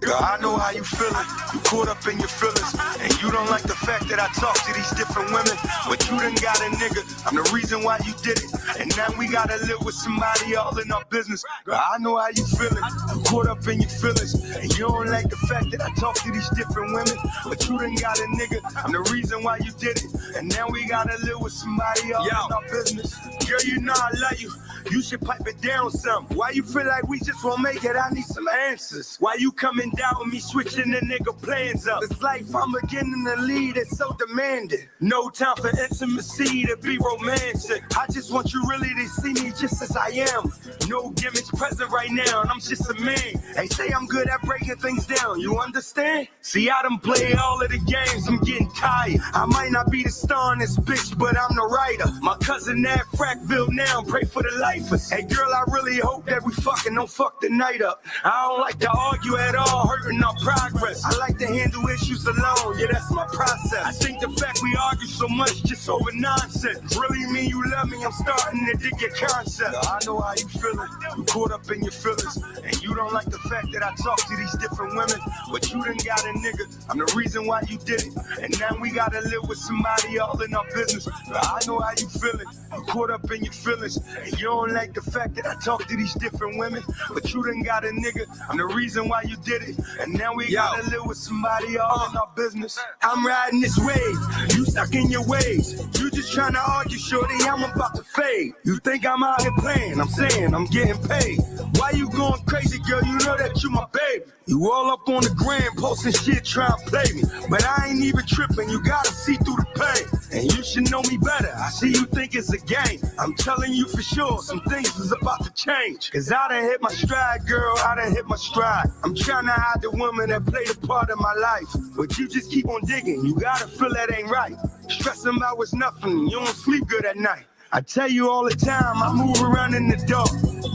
Girl, I know how you feeling. You caught up in your feelings, and you don't like the fact that I talk to these different women. But you done got a nigga, I'm the reason why you did it. And now we gotta live with somebody all in our business. Girl, I know how you feeling. You caught up in your feelings, and you don't like the fact that I talk to these different women. But you done got a nigga, I'm the reason why you did it. And now we gotta live with somebody all in our business. Girl, you know I love you. You should pipe it down some. Why you feel like we just won't make it? I need some answers. Why you coming down with me, switching the nigga plans up? This life I'm beginning to lead, it's so demanding. No time for intimacy to be romantic. I just want you really to see me just as I am. No gimmicks present right now, and I'm just a man. They say I'm good at breaking things down, you understand? See, I done played all of the games, I'm getting tired. I might not be the star in this bitch, but I'm the writer. My cousin at Frackville now, pray for the lifers. Hey girl, I really hope that we fucking don't fuck the night up. I don't like to argue at all, hurting our progress. I like to handle issues alone, yeah, that's my process. I think the fact we argue so much just over nonsense really mean you love me, I'm starting to dig your concept. I know how you feeling, you caught up in your feelings, and you don't like the fact that I talk to these different women. But you done got a nigga, I'm the reason why you did it. And now we gotta live with somebody all in our business. I know how you feeling, you caught up in your feelings, and you don't like the fact that I talk to these different women. But you done got a nigga, I'm the reason why you did it. And now we gotta live with somebody all in our business. I'm riding this wave, you stuck in your ways. You just trying to argue, shorty, I'm about to fade. You think I'm out here playing, I'm saying I'm getting paid. Why you going crazy, girl? You know that you my baby. You all up on the gram, posting shit, trying to play me. But I ain't even tripping, you gotta see through the pain. And you should know me better, I see you think it's a game. I'm telling you for sure, some things is about to change. Cause I done hit my stride, girl, I done hit my stride. I'm trying to hide the woman that played a part of my life. But you just keep on digging, you gotta feel that ain't right. Stressing about what's nothing, you don't sleep good at night. I tell you all the time, I move around in the dark.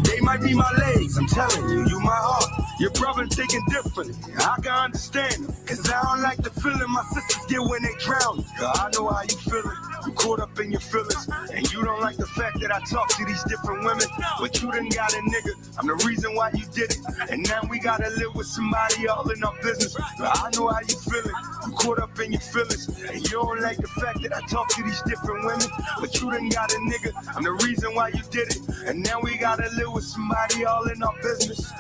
They might be my legs, I'm telling you, you my heart. Your brother thinking differently, I can understand them. Cause I don't like the feeling my sisters get when they drown. Girl, I know how you feeling, you caught up in your feelings. And you don't like the fact that I talk to these different women. But you done got a nigga, I'm the reason why you did it. And now we gotta live with somebody all in our business. Girl, I know how you feeling, you caught up in your feelings. And you don't like the fact that I talk to these different women. But you done got a nigga, I'm the reason why you did it. And now we gotta live with somebody all in our business.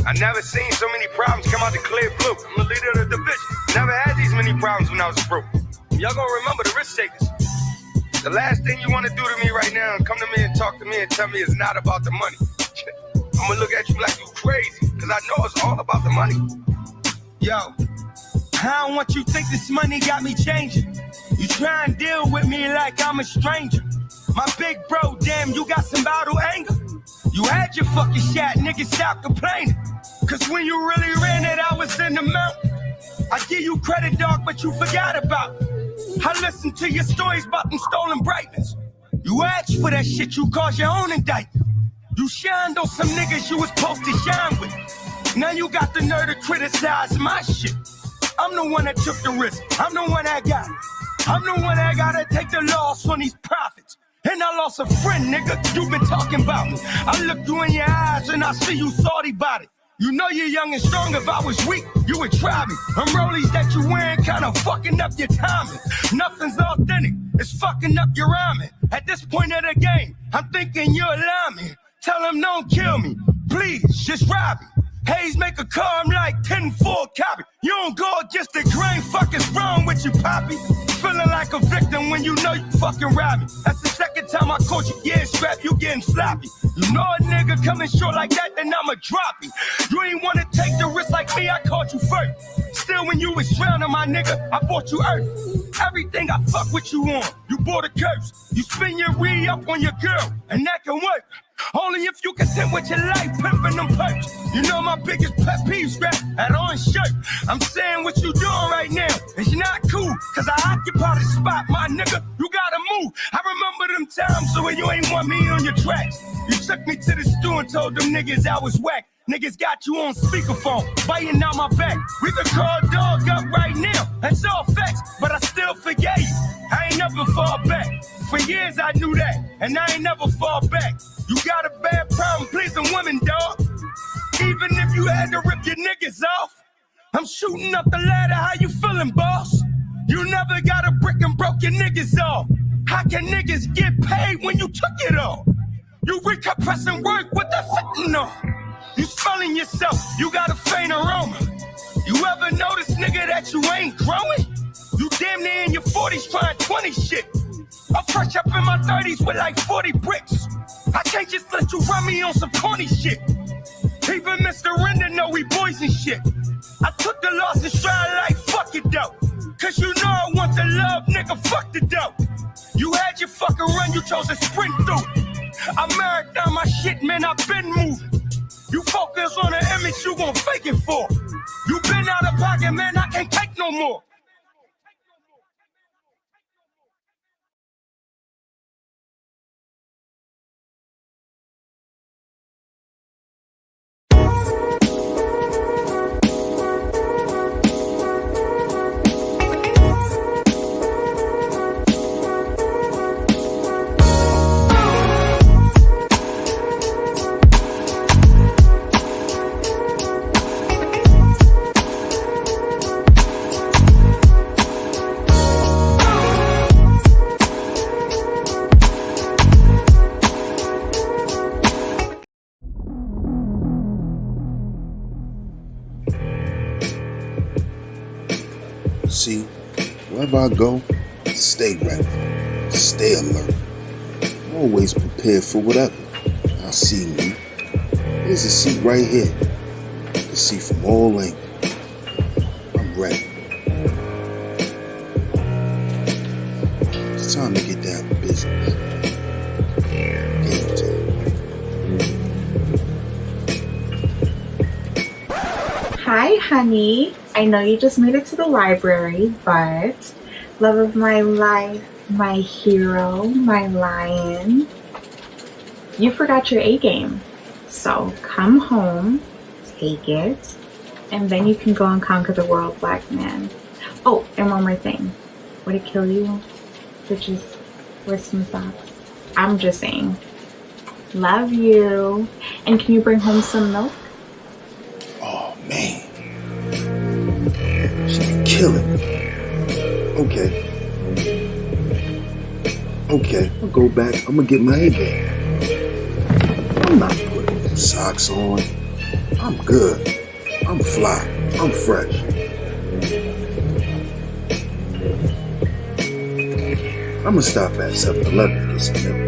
I never seen so many problems come out the clear blue. I'm the leader of the division. Never had these many problems when I was broke. Y'all gonna remember the risk takers. The last thing you wanna do to me right now is come to me and talk to me and tell me it's not about the money. I'm gonna look at you like you crazy, cause I know it's all about the money. Yo, I don't want you to think this money got me changing. You try and deal with me like I'm a stranger. My big bro, damn, you got some bottle anger. You had your fucking shot, nigga, stop complaining. Cause when you really ran it, I was in the mountain. I give you credit, dog, but you forgot about it. I listened to your stories about them stolen brightness. You asked for that shit, you caused your own indictment. You shined on some niggas you was supposed to shine with. Now you got the nerve to criticize my shit. I'm the one that took the risk. I'm the one that got it. I'm the one that gotta take the loss on these profits. And I lost a friend, nigga, you been talking about me. I look you in your eyes and I see you salty about it. You know you're young and strong, if I was weak, you would try me. Them rollies that you wearing kinda fucking up your timing. Nothing's authentic, it's fucking up your rhyming. At this point of the game, I'm thinking you're a lineman. Tell them don't kill me, please, just rob me. Hayes make a car, I'm like 10-4 copy. You don't go against the grain, fuck is wrong with you, poppy. Feeling like a victim when you know you fucking robbed me. That's the second time I caught you getting strapped, you getting sloppy. You know a nigga coming short like that, then I'ma drop you. You ain't wanna take the risk like me, I call called you first. Still, when you was drowning, my nigga, I bought you earth. Everything I fuck with you on, you bought a curse. You spin your re up on your girl, and that can work. Only if you content with your life, pimping them perks. You know my biggest pet peeve, scrap that orange shirt. I'm saying what you doing right now is not cool, cause I occupy the spot, my nigga, you gotta move. I remember them times so when you ain't want me on your tracks. You took me to the store and told them niggas I was whack. Niggas got you on speakerphone, biting down my back. We could call dog up right now, that's all facts, but I still forget you. I ain't never fall back. For years I knew that, and I ain't never fall back. You got a bad problem pleasing women, dog. Even if you had to rip your niggas off. I'm shooting up the ladder, how you feeling, boss? You never got a brick and broke your niggas off. How can niggas get paid when you took it all? You recompressing work with the fentanyl. You smelling yourself, you got a faint aroma. You ever notice, nigga, that you ain't growing? You damn near in your 40s trying 20 shit. I'm fresh up in my 30s with like 40 bricks. I can't just let you run me on some corny shit. Even Mr. Render know we boys and shit. I took the loss and stride like fuck it though. Cause you know I want the love, nigga, fuck the dough. You had your fucking run, you chose to sprint through. I marathon my shit, man, I've been moving. You focus on the image you gon' fake it for. You been out of pocket, man, I can't take no more. See, wherever I go, stay ready, stay alert, always prepared for whatever I see me. There's a seat right here, to see from all angles. I'm ready. It's time to get down to business. Game time. Hi, honey. I know you just made it to the library, but love of my life, my hero, my lion, you forgot your A game. So come home, take it, and then you can go and conquer the world, black man. Oh, and one more thing. Would it kill you to just wear some socks? I'm just saying. Love you. And can you bring home some milk? Oh, man. She be killing me. Okay, I'll go back. I'm gonna get my A game. I'm not putting them socks on. I'm good. I'm fly. I'm fresh. I'm gonna stop at 7-Eleven and get some milk.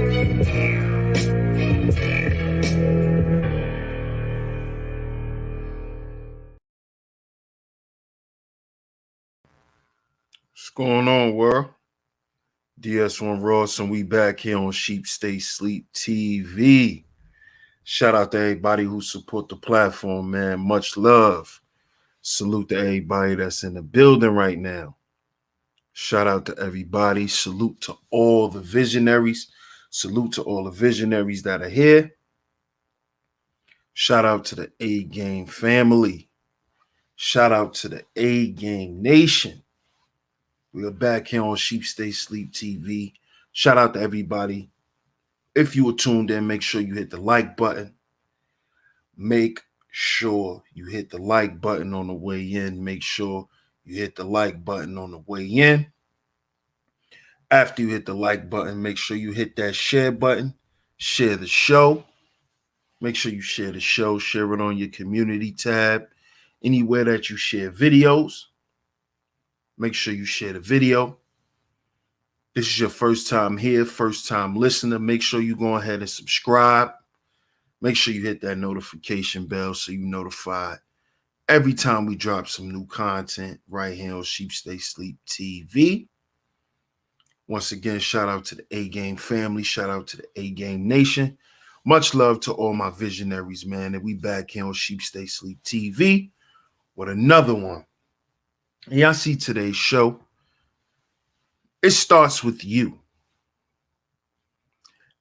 What's going on, world? DS1 Ross, and we back here on SHEEPSTAYSLEEPTV. Shout out to everybody who support the platform, man. Much love. Salute to everybody that's in the building right now. Shout out to everybody. Salute to all the visionaries. Salute to all the visionaries that are here. Shout out to the A Game family. Shout out to the A Game Nation. We are back here on SHEEPSTAYSLEEPTV. Shout out to everybody. If you were tuned in, make sure you hit the like button. Make sure you hit the like button on the way in. Make sure you hit the like button on the way in. After you hit the like button, make sure you hit that share button. Share the show. Make sure you share the show. Share it on your community tab. Anywhere that you share videos, make sure you share the video. This is your first time here, first time listener. Make sure you go ahead and subscribe. Make sure you hit that notification bell so you're notified every time we drop some new content right here on Sheep Stay Sleep TV. Once again, shout out to the A Game family. Shout out to the A Game Nation. Much love to all my visionaries, man. And we back here on Sheep Stay Sleep TV with another one. And y'all see today's show. It starts with you.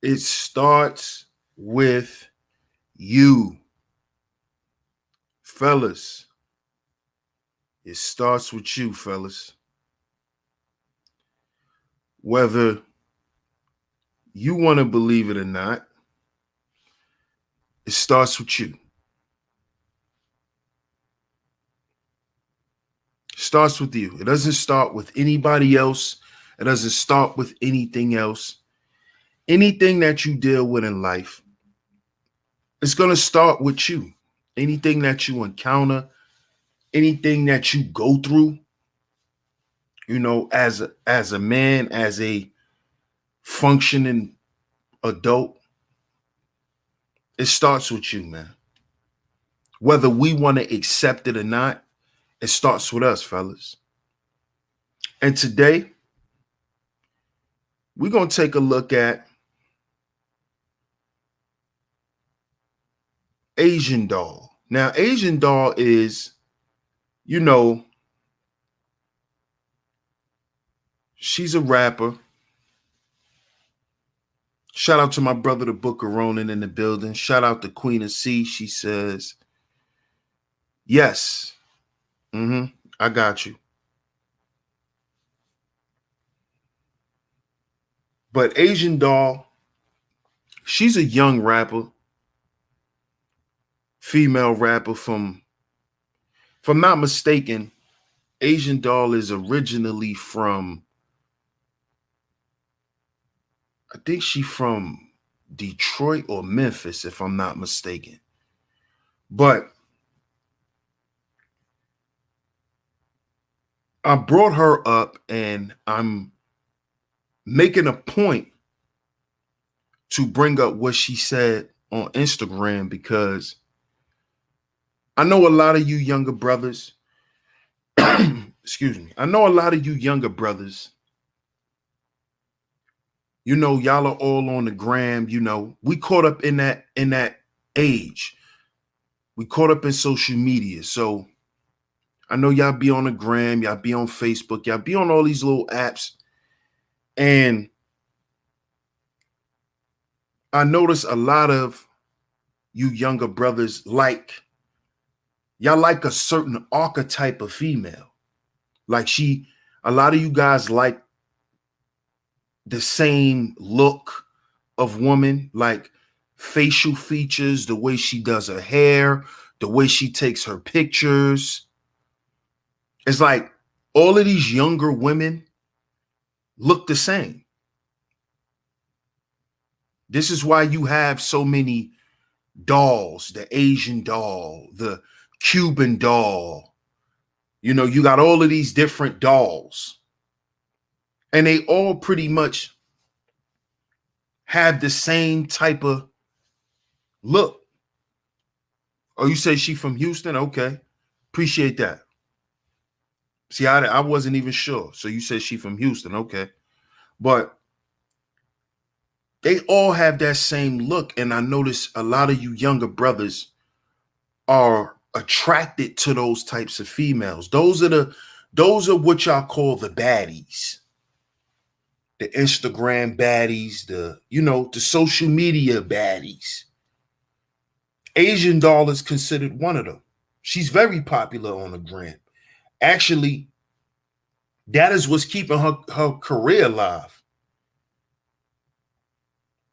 It starts with you. Fellas. It starts with you, fellas. Whether you want to believe it or not, it starts with you. It starts with you. It doesn't start with anybody else. It doesn't start with anything else. Anything that you deal with in life, it's going to start with you. Anything that you encounter, anything that you go through, you know, as a man, as a functioning adult, it starts with you, man. Whether we want to accept it or not, it starts with us, fellas. And today, we're going to take a look at Asian Doll. Now, Asian Doll is, you know, she's a rapper. Shout out to my brother, the Booker Ronan, in the building. Shout out to Queen of C. She says, yes. I got you. But Asian Doll, she's a young rapper, female rapper from, if I'm not mistaken, Asian Doll is originally from, I think she's from Detroit or Memphis, if I'm not mistaken. But I brought her up and I'm making a point to bring up what she said on Instagram because I know a lot of you younger brothers, excuse me, I know a lot of you younger brothers, you know, y'all are all on the gram, you know, we caught up in that age. We caught up in social media. So I know y'all be on the gram, y'all be on Facebook, y'all be on all these little apps. And I notice a lot of you younger brothers y'all like a certain archetype of female. Like a lot of you guys like the same look of woman, like facial features, the way she does her hair, the way she takes her pictures. It's like all of these younger women look the same. This is why you have so many dolls, the Asian doll, the Cuban doll. You know, you got all of these different dolls. And they all pretty much have the same type of look. Oh, you say she from Houston? Okay. Appreciate that. See, I wasn't even sure. So you said she from Houston. Okay. But they all have that same look. And I notice a lot of you younger brothers are attracted to those types of females. Those are what y'all call the baddies. The Instagram baddies, the social media baddies. Asian Doll is considered one of them. She's very popular on the gram. Actually, that is what's keeping her career alive.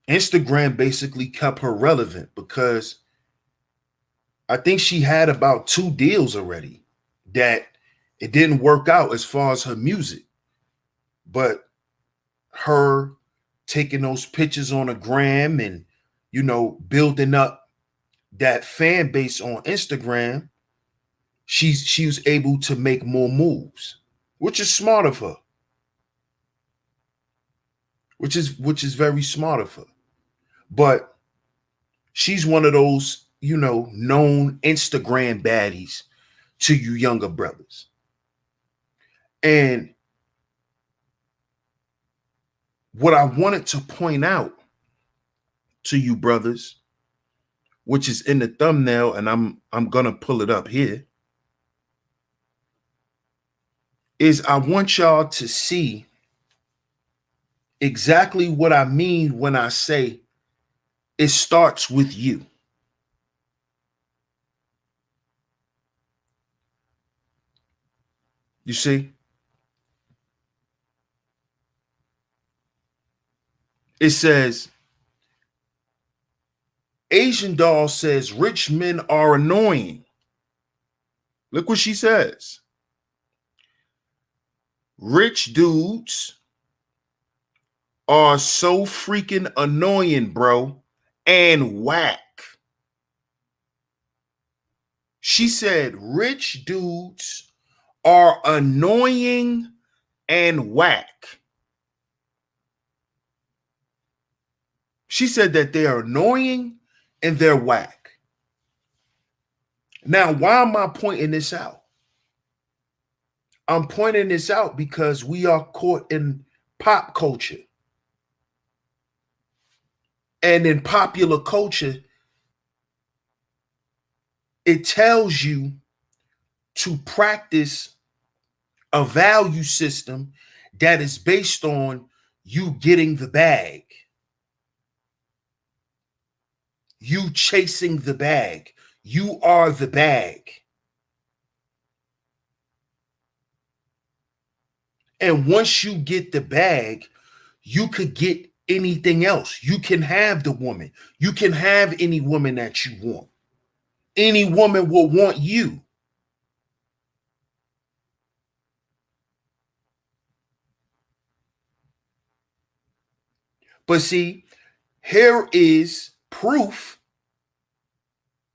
Instagram basically kept her relevant because I think she had about 2 deals already that it didn't work out as far as her music. But her taking those pictures on a gram and, you know, building up that fan base on Instagram, she was able to make more moves, which is smart of her. Which is very smart of her. But she's one of those, you know, known Instagram baddies. to you younger brothers. And what I wanted to point out to you brothers, which is in the thumbnail, and I'm gonna pull it up here, is I want y'all to see exactly what I mean when I say it starts with you. You see? It says, Asian doll says rich men are annoying. Look what she says. Rich dudes are so freaking annoying, bro, and whack. She said rich dudes are annoying and whack. She said that they are annoying and they're whack. Now, why am I pointing this out? I'm pointing this out because we are caught in pop culture. And in popular culture, it tells you to practice a value system that is based on you getting the bag, you chasing the bag. You are the bag. And once you get the bag, you could get anything else. You can have the woman. You can have any woman that you want. Any woman will want you. But see, here is proof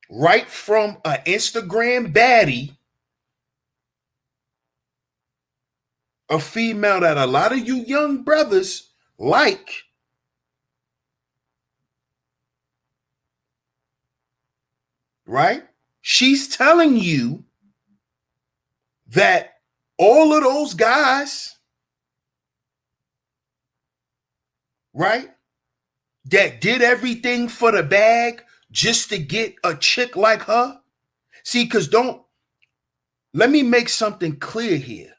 right from an Instagram baddie, a female that a lot of you young brothers like. Right? She's telling you that all of those guys, right, that did everything for the bag just to get a chick like her. See, because let me make something clear here.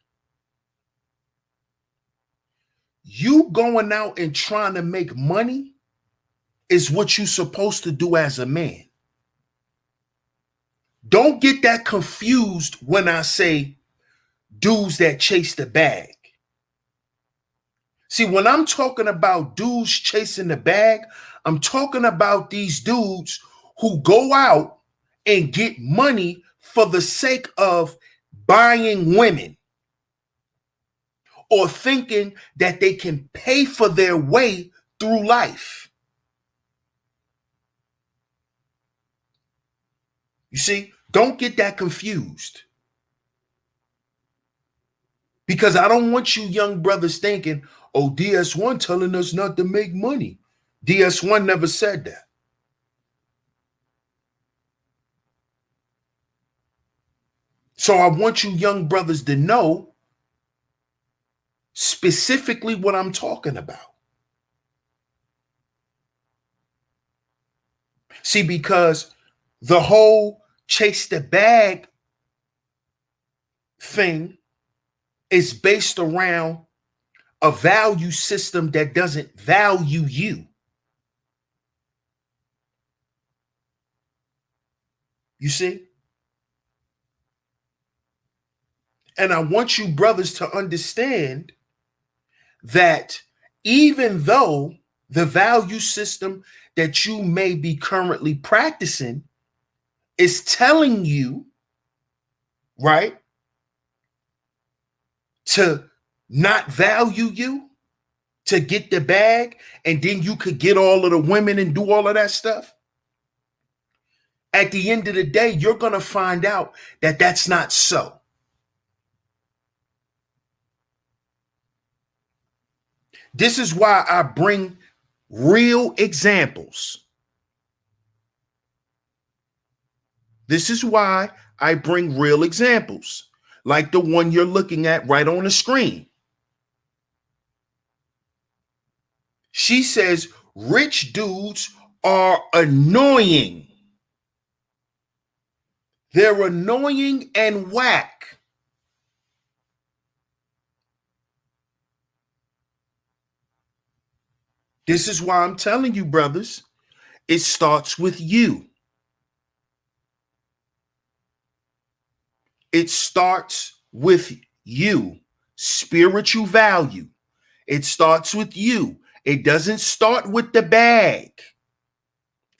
You going out and trying to make money is what you're supposed to do as a man. Don't get that confused when I say dudes that chase the bag. See, when I'm talking about dudes chasing the bag, I'm talking about these dudes who go out and get money for the sake of buying women or thinking that they can pay for their way through life. You see, don't get that confused. Because I don't want you young brothers thinking, oh, DS1 telling us not to make money. DS1 never said that. So I want you young brothers to know specifically what I'm talking about. See, because the whole chase the bag thing is based around a value system that doesn't value you. You see? And I want you brothers to understand that even though the value system that you may be currently practicing is telling you, right, to not value you, to get the bag, and then you could get all of the women and do all of that stuff. At the end of the day, you're going to find out that that's not so. This is why I bring real examples. This is why I bring real examples, like the one you're looking at right on the screen. She says rich dudes are annoying. They're annoying and whack. This is why I'm telling you, brothers, it starts with you. It starts with you. Spiritual value. It starts with you. It doesn't start with the bag.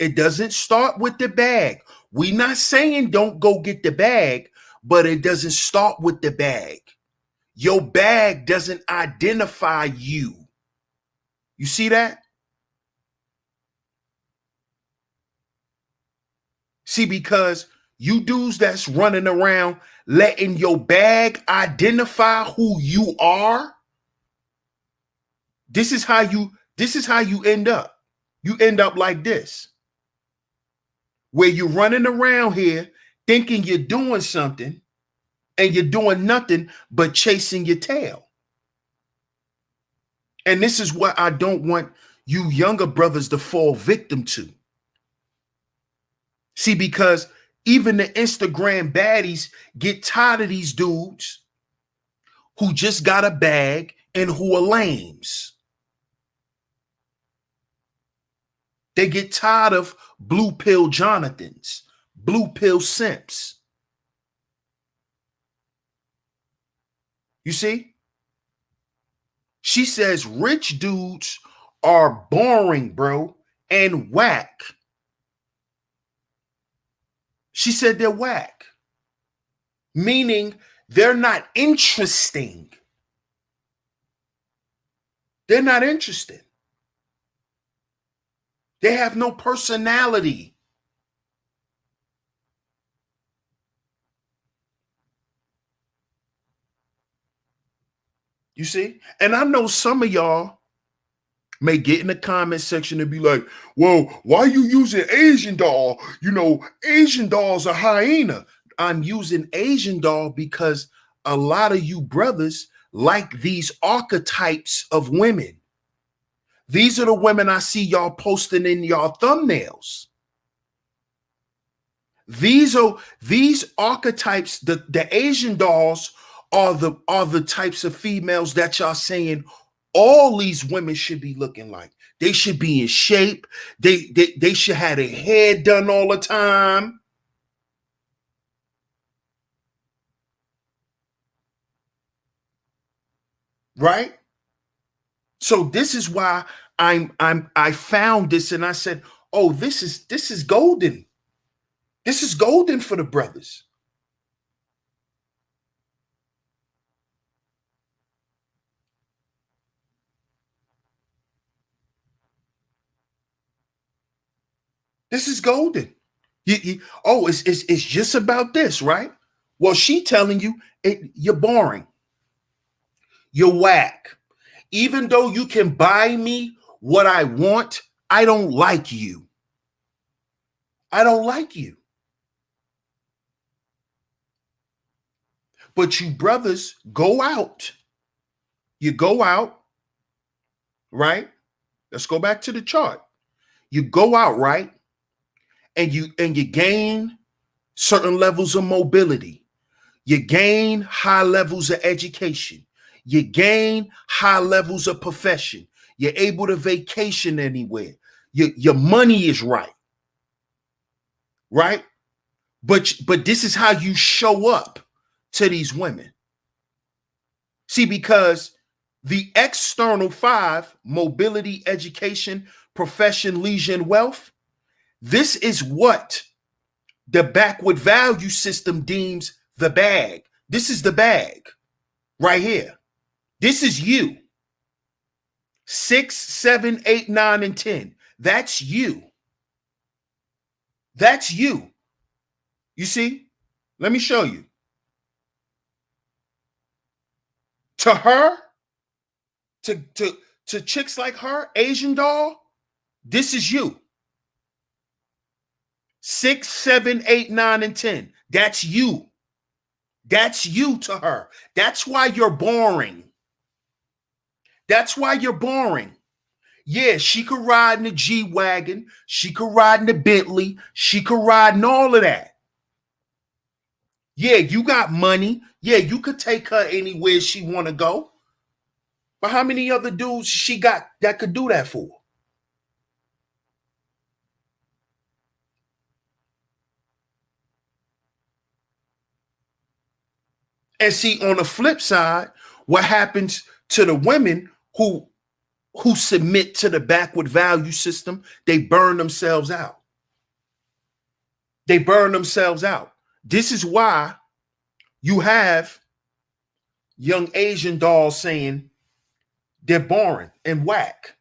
It doesn't start with the bag. We're not saying don't go get the bag, but it doesn't start with the bag. Your bag doesn't identify you. You see that? See, because you dudes that's running around letting your bag identify who you are, this is how you end up. You end up like this, where you're running around here thinking you're doing something and you're doing nothing but chasing your tail. And this is what I don't want you younger brothers to fall victim to. See, because even the Instagram baddies get tired of these dudes who just got a bag and who are lames. They get tired of blue pill Jonathans, blue pill simps. You see? She says rich dudes are boring, bro, and whack. She said they're whack, meaning they're not interesting. They're not interested. They have no personality. You see? And I know some of y'all may get in the comment section and be like, well, why are you using Asian doll? You know, Asian doll's a hyena. I'm using Asian doll because a lot of you brothers like these archetypes of women. These are the women I see y'all posting in y'all thumbnails. These archetypes, the Asian dolls are the types of females that y'all saying all these women should be looking like. They should be in shape. They should have their hair done all the time. Right? So this is why I found this and I said, oh, this is golden. This is golden for the brothers. This is golden. It's just about this, right? Well, she telling you you're boring. You're whack. Even though you can buy me what I want, I don't like you. I don't like you. But you brothers go out. You go out, right? Let's go back to the chart. You go out, right? And you gain certain levels of mobility. You gain high levels of education. You gain high levels of profession. You're able to vacation anywhere. Your money is right. Right? But this is how you show up to these women. See, because the external 5, mobility, education, profession, leisure, and wealth, this is what the backward value system deems the bag. This is the bag right here. This is you. 6, 7, 8, 9, and 10. That's you. That's you. You see? Let me show you. To her, to chicks like her, Asian doll, this is you. 6, 7, 8, 9, and 10. That's you. That's you to her. That's why you're boring. That's why you're boring. Yeah, she could ride in the G-Wagon. She could ride in the Bentley. She could ride in all of that. Yeah, you got money. Yeah, you could take her anywhere she want to go. But how many other dudes she got that could do that for? And see, on the flip side, what happens to the women who submit to the backward value system? They burn themselves out. They burn themselves out. This is why you have young Asian dolls saying they're boring and whack.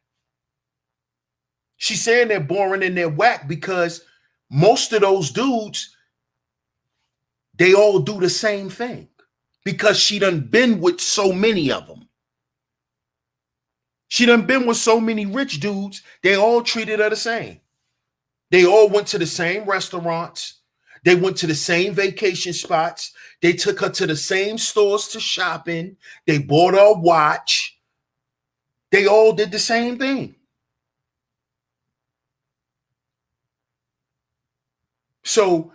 She's saying they're boring and they're whack because most of those dudes, they all do the same thing because she done been with so many of them. She done been with so many rich dudes, they all treated her the same. They all went to the same restaurants. They went to the same vacation spots. They took her to the same stores to shop in. They bought her a watch. They all did the same thing. So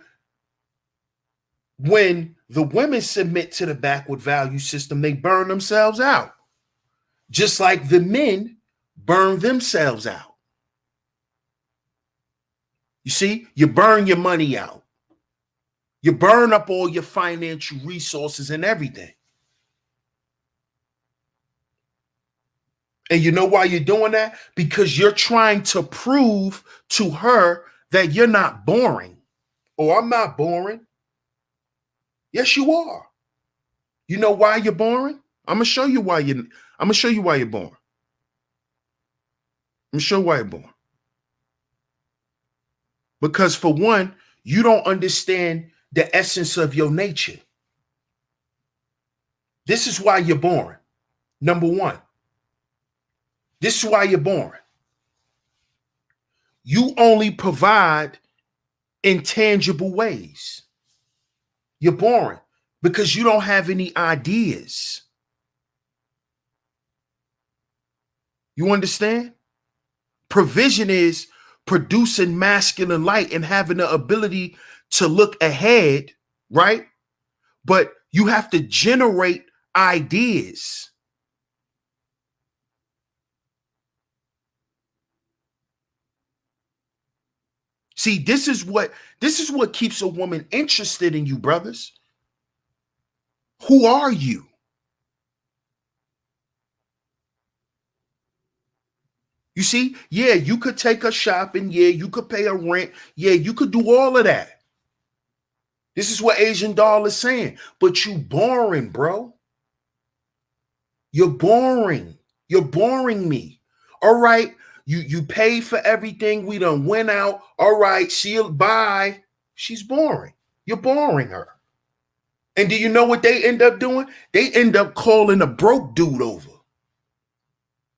when the women submit to the backward value system, they burn themselves out. Just like the men burn themselves out. You see, you burn your money out. You burn up all your financial resources and everything. And you know why you're doing that? Because you're trying to prove to her that you're not boring. Oh, I'm not boring. Yes, you are. You know why you're boring? I'm gonna show you why you're boring. I'm gonna show you why you're boring. Because for one, you don't understand the essence of your nature. This is why you're boring. Number one. This is why you're boring. You only provide in tangible ways. You're boring because you don't have any ideas. You understand? Provision is producing masculine light and having the ability to look ahead, right? But you have to generate ideas. See, this is what keeps a woman interested in you, brothers. Who are you? You see, yeah, you could take her shopping. Yeah, you could pay her rent. Yeah, you could do all of that. This is what Asian Doll is saying. But you boring, bro. You're boring. You're boring me. All right, you pay for everything. We done went out. All right, she'll buy. She's boring. You're boring her. And do you know what they end up doing? They end up calling a broke dude over.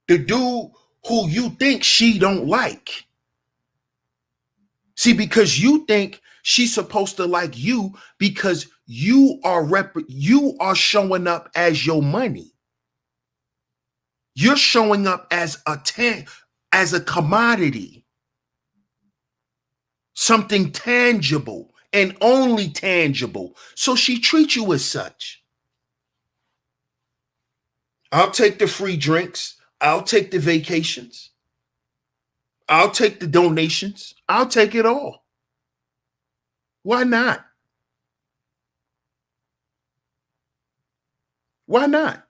The dude who you think she don't like. See, because you think she's supposed to like you because you are showing up as your money. You're showing up as a commodity. Something tangible and only tangible. So she treats you as such. I'll take the free drinks. I'll take the vacations. I'll take the donations. I'll take it all. Why not? Why not?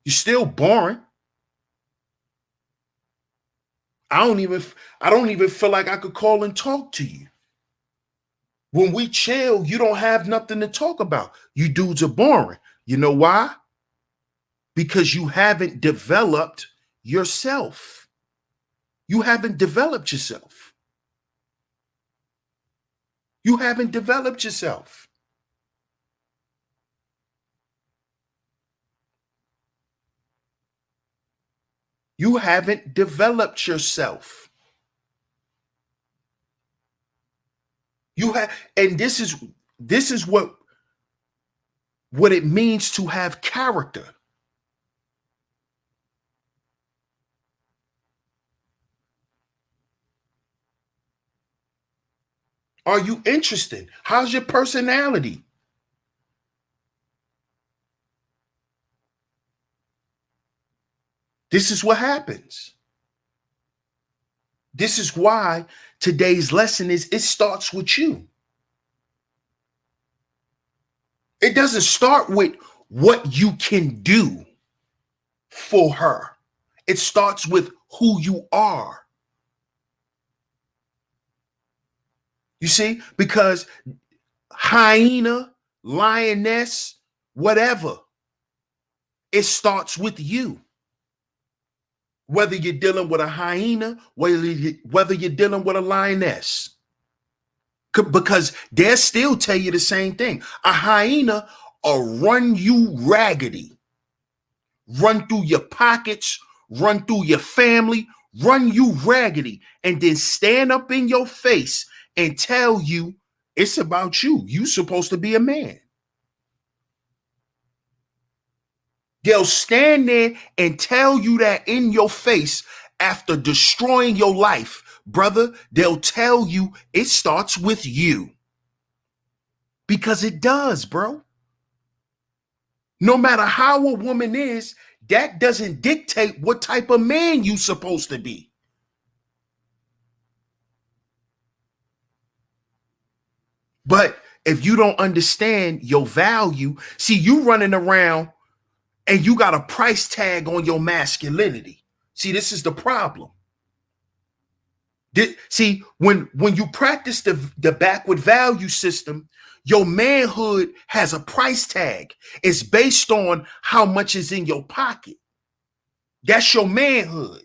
You're still boring. I don't even feel like I could call and talk to you. When we chill, you don't have nothing to talk about. You dudes are boring. You know why? Because you haven't developed yourself. You haven't developed yourself. You haven't developed yourself. You haven't developed yourself. You have, and this is this is what it means to have character. Are you interested? How's your personality? This is what happens. This is why today's lesson is it starts with you. It doesn't start with what you can do for her. It starts with who you are. You see, because hyena, lioness, whatever, it starts with you. Whether you're dealing with a hyena, whether you're dealing with a lioness. Because they'll still tell you the same thing. A hyena will run you raggedy, run through your pockets, run through your family, run you raggedy, and then stand up in your face and tell you it's about you. You're supposed to be a man. They'll stand there and tell you that in your face after destroying your life. Brother, they'll tell you it starts with you. Because it does, bro. No matter how a woman is, that doesn't dictate what type of man you're supposed to be. But if you don't understand your value, see, you running around and you got a price tag on your masculinity. See, this is the problem. See, when you practice the backward value system, your manhood has a price tag. It's based on how much is in your pocket. That's your manhood.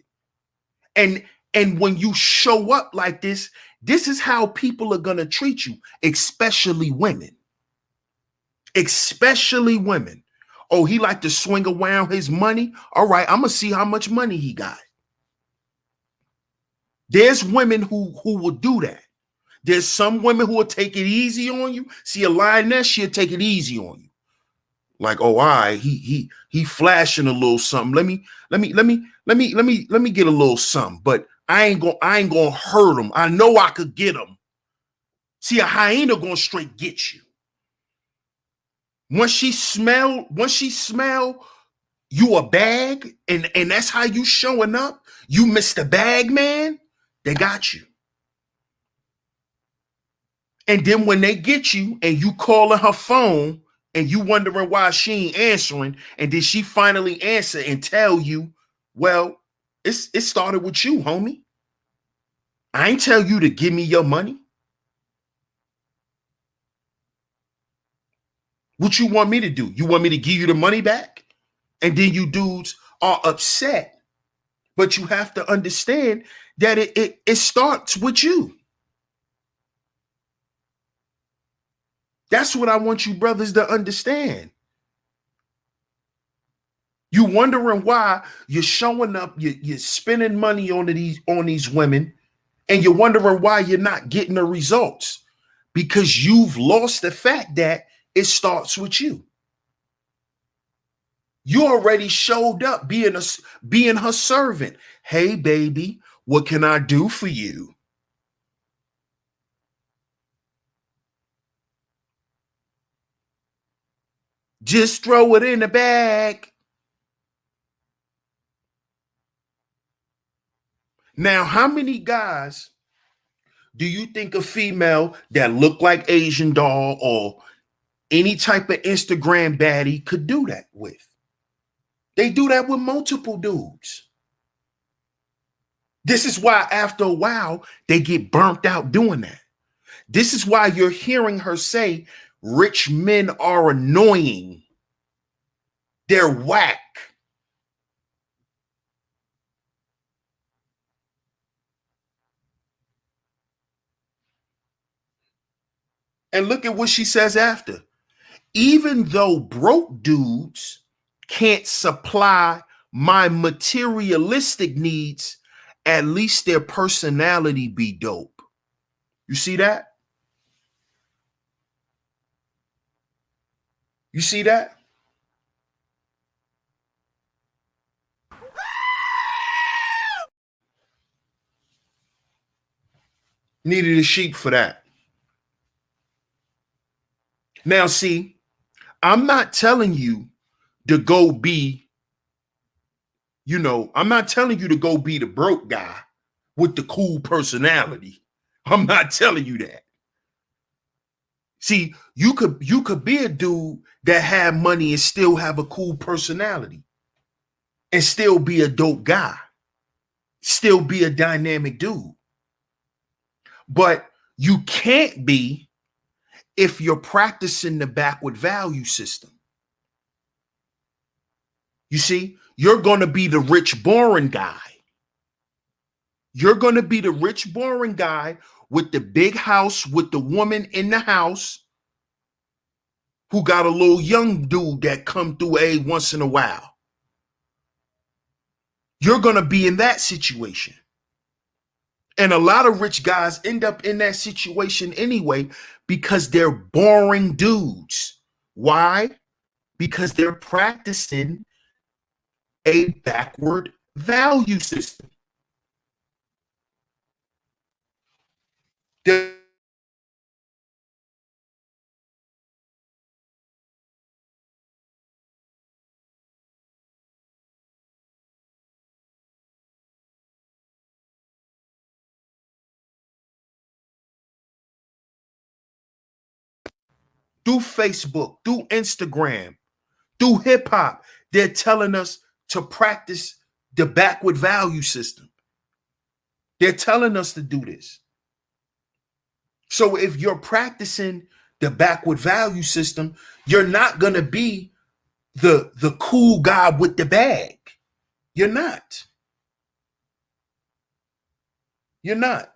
And when you show up like this is how people are going to treat you, especially women. Especially women. Oh, he like to swing around his money. All right, I'm going to see how much money he got. There's women who will do that. There's some women who will take it easy on you. See a lioness, she'll take it easy on you. Like, oh, all right, he flashing a little something. Let me get a little something, but I ain't gonna hurt him. I know I could get him. See, a hyena gonna straight get you. Once she smell you a bag, and that's how you showing up, you Mr. Bag Man, they got you. And then when they get you and you calling her phone and you wondering why she ain't answering, and then she finally answer and tell you, well, it started with you, homie. I ain't tell you to give me your money. What you want me to do? You want me to give you the money back? And then you dudes are upset. But you have to understand that it starts with you. That's what I want you brothers to understand. You wondering why you're showing up, you're spending money on these women, and you're wondering why you're not getting the results. Because you've lost the fact that it starts with you. You already showed up being her servant. Hey, baby, what can I do for you? Just throw it in the bag. Now, how many guys do you think a female that look like Asian doll or any type of Instagram baddie could do that with? They do that with multiple dudes. This is why after a while, they get burnt out doing that. This is why you're hearing her say, rich men are annoying. They're whack. And look at what she says after. Even though broke dudes can't supply my materialistic needs, at least their personality be dope. You see that? You see that? Needed a sheep for that. Now, see, I'm not telling you to go be, I'm not telling you to go be the broke guy with the cool personality. I'm not telling you that. See, you could be a dude that have money and still have a cool personality and still be a dope guy, still be a dynamic dude. But you can't be if you're practicing the backward value system. You see, you're going to be the rich, boring guy. You're going to be the rich, boring guy with the big house, with the woman in the house who got a little young dude that come through once in a while. You're going to be in that situation. And a lot of rich guys end up in that situation anyway because they're boring dudes. Why? Because they're practicing a backward value system. Through Facebook, through Instagram, through hip hop, they're telling us to practice the backward value system. They're telling us to do this. So if you're practicing the backward value system, you're not going to be the cool guy with the bag. You're not. You're not.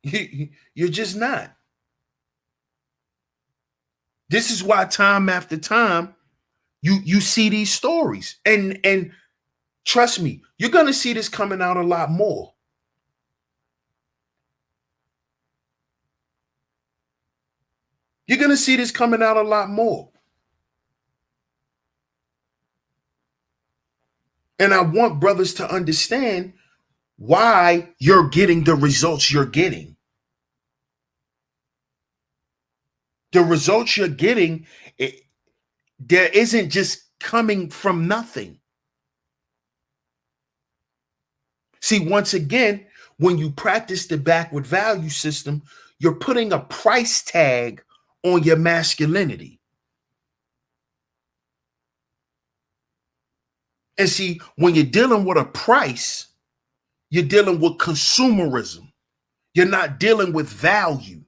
You're just not. This is why time after time you see these stories. And trust me, you're going to see this coming out a lot more. You're going to see this coming out a lot more. And I want brothers to understand why you're getting the results you're getting. The results you're getting, there isn't just coming from nothing. See, once again, when you practice the backward value system, you're putting a price tag on your masculinity. And see, when you're dealing with a price, you're dealing with consumerism. You're not dealing with value.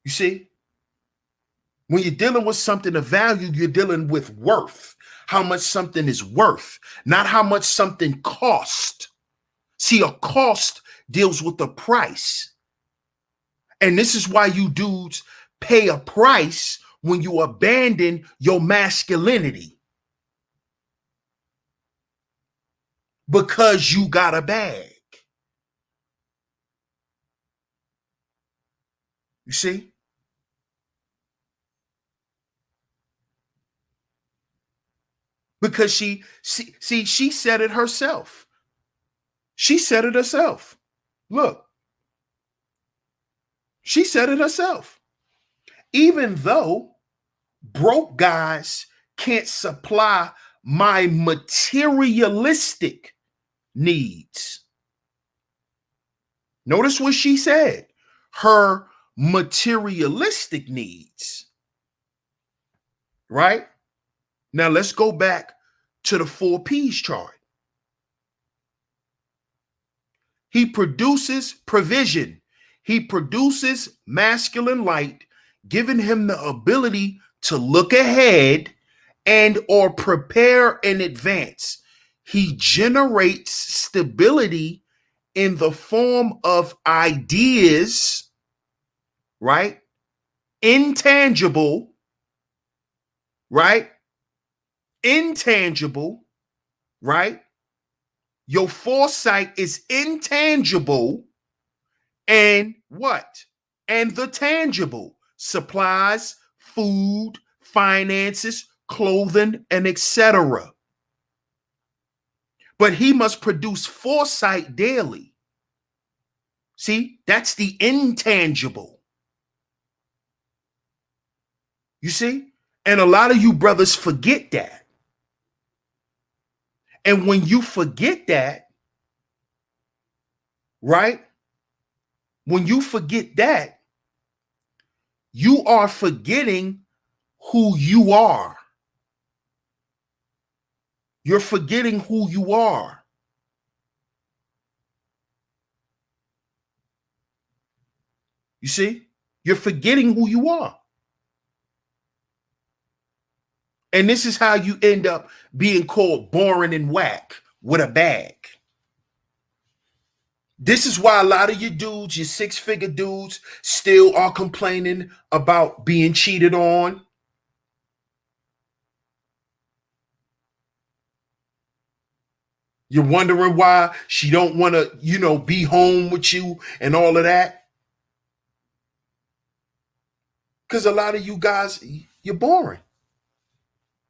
You see? When you're dealing with something of value, you're dealing with worth, how much something is worth, not how much something costs. See, a cost deals with the price. And this is why you dudes pay a price when you abandon your masculinity. Because you got a bag. You see? Because she said it herself. She said it herself. Look. She said it herself. Even though broke guys can't supply my materialistic needs. Notice what she said. Her materialistic needs. Right? Now let's go back to the 4 P's chart. He produces provision. He produces masculine light, giving him the ability to look ahead and or prepare in advance. He generates stability in the form of ideas, right? Intangible, right? Intangible, right? Your foresight is intangible, and what? And the tangible. supplies, food, finances, clothing, and etc. But he must produce foresight daily. See, that's the intangible. You see? And a lot of you brothers forget that. And when you forget that, right? When you forget that, you are forgetting who you are. You're forgetting who you are. You see? You're forgetting who you are. And this is how you end up being called boring and whack with a bag. This is why a lot of you dudes, your six-figure dudes, still are complaining about being cheated on. You're wondering why she don't want to, be home with you and all of that. Because a lot of you guys, you're boring.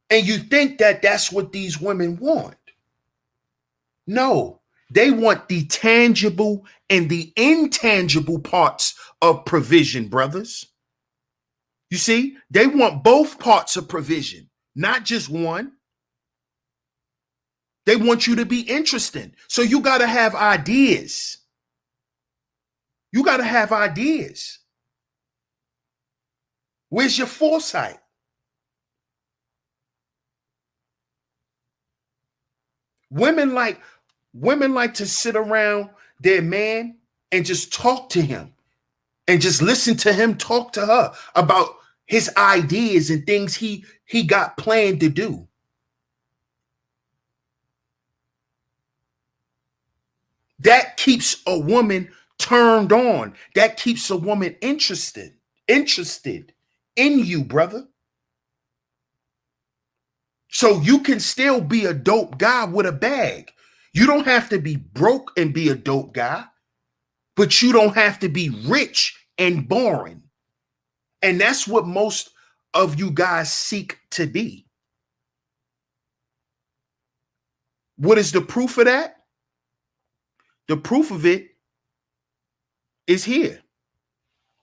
And you think that that's what these women want. No, they want the tangible and the intangible parts of provision, brothers. You see, they want both parts of provision, not just one. They want you to be interested. So you got to have ideas. You got to have ideas. Where's your foresight? Women like to sit around their man and just talk to him and just listen to him talk to her about his ideas and things he got planned to do. That keeps a woman turned on. That keeps a woman interested in you, brother. So you can still be a dope guy with a bag. You don't have to be broke and be a dope guy, but you don't have to be rich and boring. And that's what most of you guys seek to be. What is the proof of that? The proof of it is here.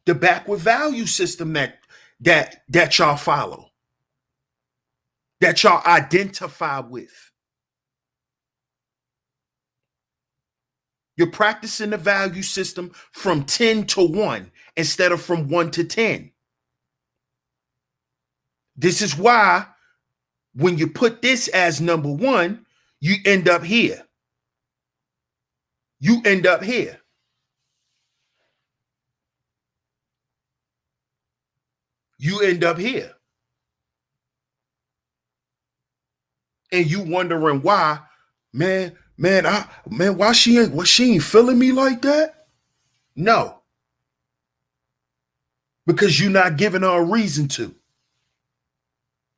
The backward value system that y'all follow, that y'all identify with. You're practicing the value system from 10 to 1 instead of from 1 to 10. This is why when you put this as number 1, you end up here. You end up here. You end up here. And you wondering why, why she ain't feeling me like that? No. Because you're not giving her a reason to.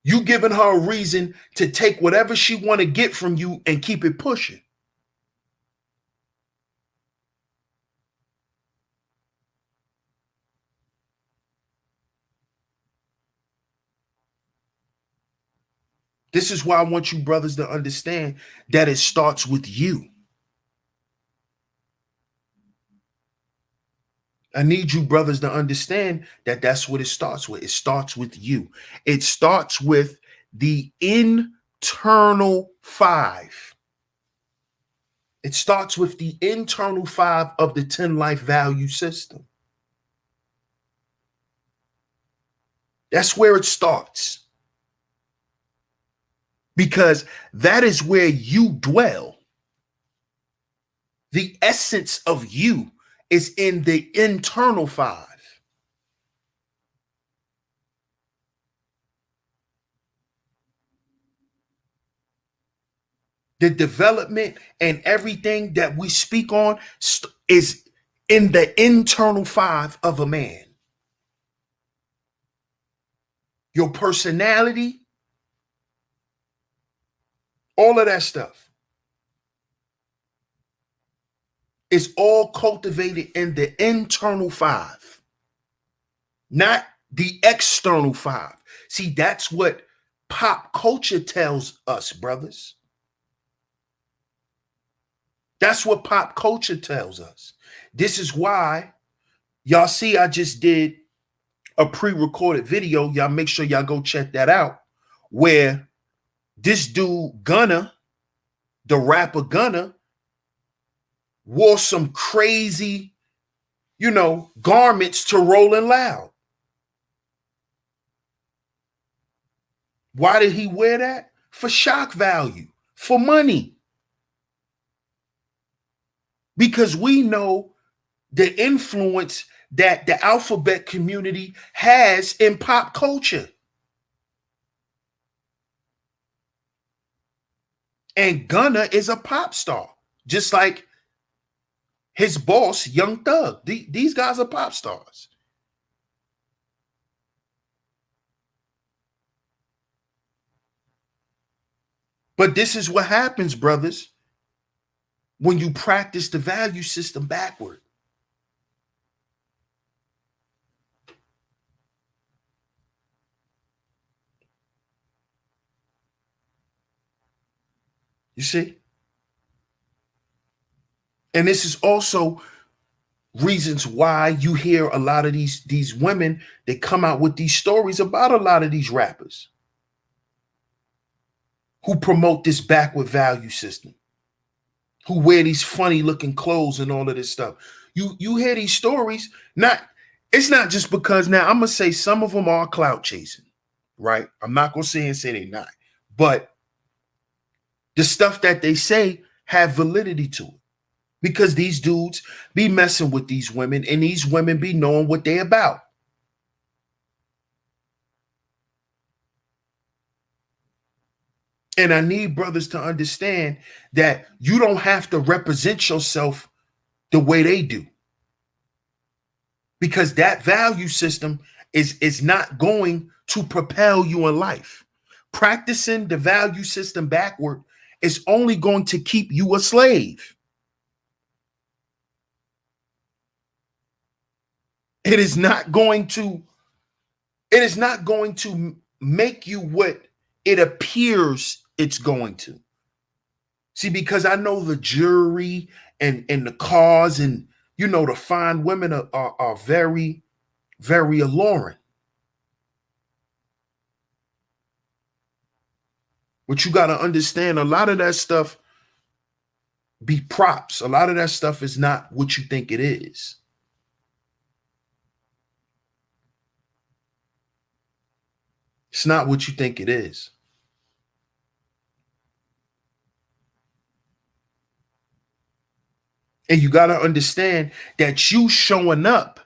You giving her a reason to take whatever she want to get from you and keep it pushing. This is why I want you brothers to understand that it starts with you. I need you brothers to understand that that's what it starts with. It starts with you. It starts with the internal 5. It starts with the internal 5 of the 10 life value system. That's where it starts. Because that is where you dwell. The essence of you is in the internal 5. The development and everything that we speak on is in the internal 5 of a man. Your personality, all of that stuff is all cultivated in the internal 5, not the external 5. See, that's what pop culture tells us, brothers. That's what pop culture tells us. This is why y'all see I just did a pre-recorded video. Y'all make sure y'all go check that out, where this dude Gunna, the rapper Gunna, wore some crazy, garments to Rolling Loud. Why did he wear that? For shock value, for money. Because we know the influence that the alphabet community has in pop culture. And Gunna is a pop star, just like his boss, Young Thug. These guys are pop stars. But this is what happens, brothers, when you practice the value system backward. You see? And this is also reasons why you hear a lot of these women, they come out with these stories about a lot of these rappers who promote this backward value system, who wear these funny looking clothes and all of this stuff. You hear these stories, it's not just because, now I'm gonna say some of them are clout chasing, right? I'm not gonna say they're not, but the stuff that they say have validity to it, because these dudes be messing with these women and these women be knowing what they about. And I need brothers to understand that you don't have to represent yourself the way they do, because that value system is not going to propel you in life. Practicing the value system backward is only going to keep you a slave. It is not going to make you what it appears it's going to. See, because I know the jewelry and the cars and, the fine women are very, very alluring. But you got to understand, a lot of that stuff be props. A lot of that stuff is not what you think it is. It's not what you think it is. And you got to understand that you showing up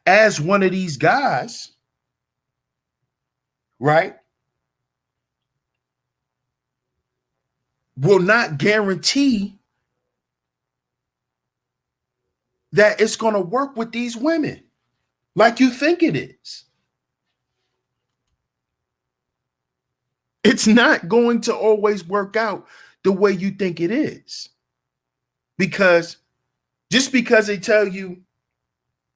as one of these guys, right, will not guarantee that it's going to work with these women like you think it is. It's not going to always work out the way you think it is. Because just because they tell you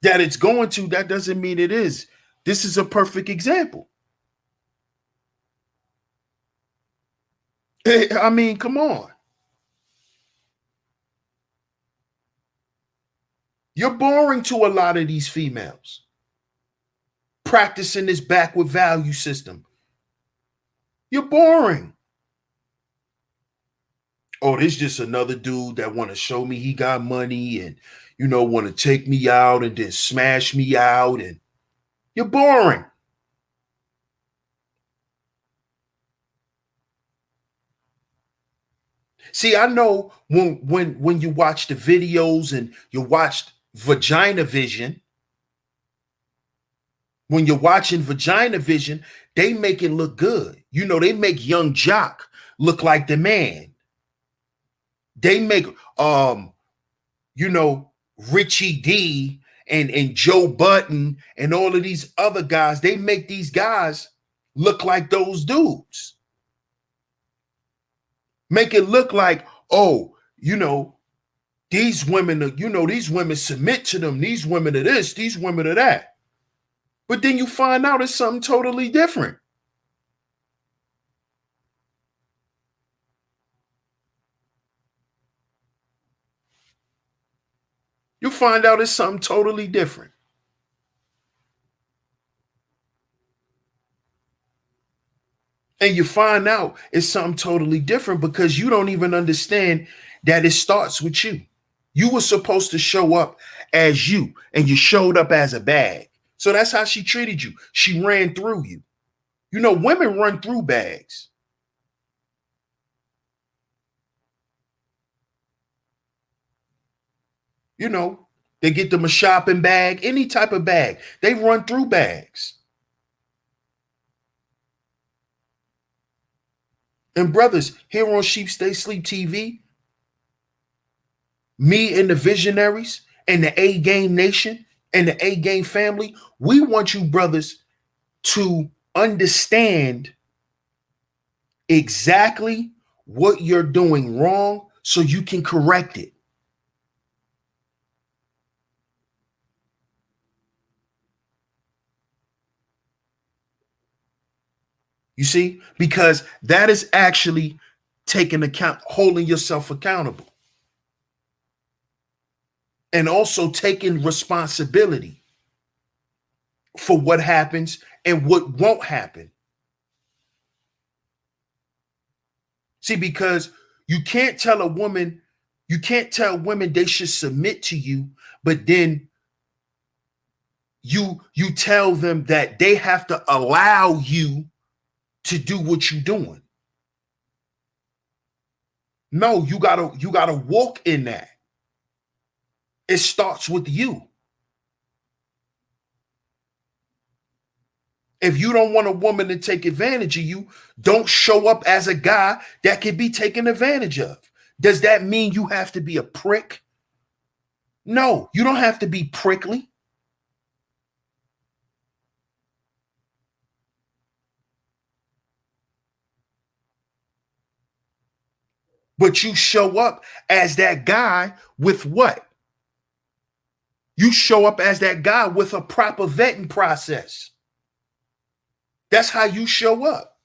that it's going to, that doesn't mean it is. This is a perfect example. I mean, come on. You're boring to a lot of these females practicing this backward value system. You're boring. Oh, this just another dude that want to show me he got money and, want to take me out and then smash me out. And you're boring. See, I know when you watch the videos and you watch Vagina Vision, when you're watching Vagina Vision, they make it look good. They make Young Jock look like the man. They make, Richie D and Joe Budden and all of these other guys. They make these guys look like those dudes. Make it look like, these women, these women submit to them. These women are this, these women are that. But then you find out it's something totally different. You find out it's something totally different. And you find out it's something totally different because you don't even understand that it starts with you. You were supposed to show up as you, and you showed up as a bag. So that's how she treated you. She ran through you. You know, women run through bags. You know, they get them a shopping bag, any type of bag. They run through bags. And brothers, here on Sheep Stay Sleep TV, me and the visionaries and the A Game Nation and the A Game family, we want you brothers to understand exactly what you're doing wrong so you can correct it. You see, because that is actually taking account, holding yourself accountable, and also taking responsibility for what happens and what won't happen. See, because you can't tell women they should submit to you, but then you tell them that they have to allow you to do what you're doing. No, you gotta walk in that. It starts with you. If you don't want a woman to take advantage of you, don't show up as a guy that can be taken advantage of. Does that mean you have to be a prick? No, you don't have to be prickly. But you show up as that guy with what? You show up as that guy with a proper vetting process. That's how you show up.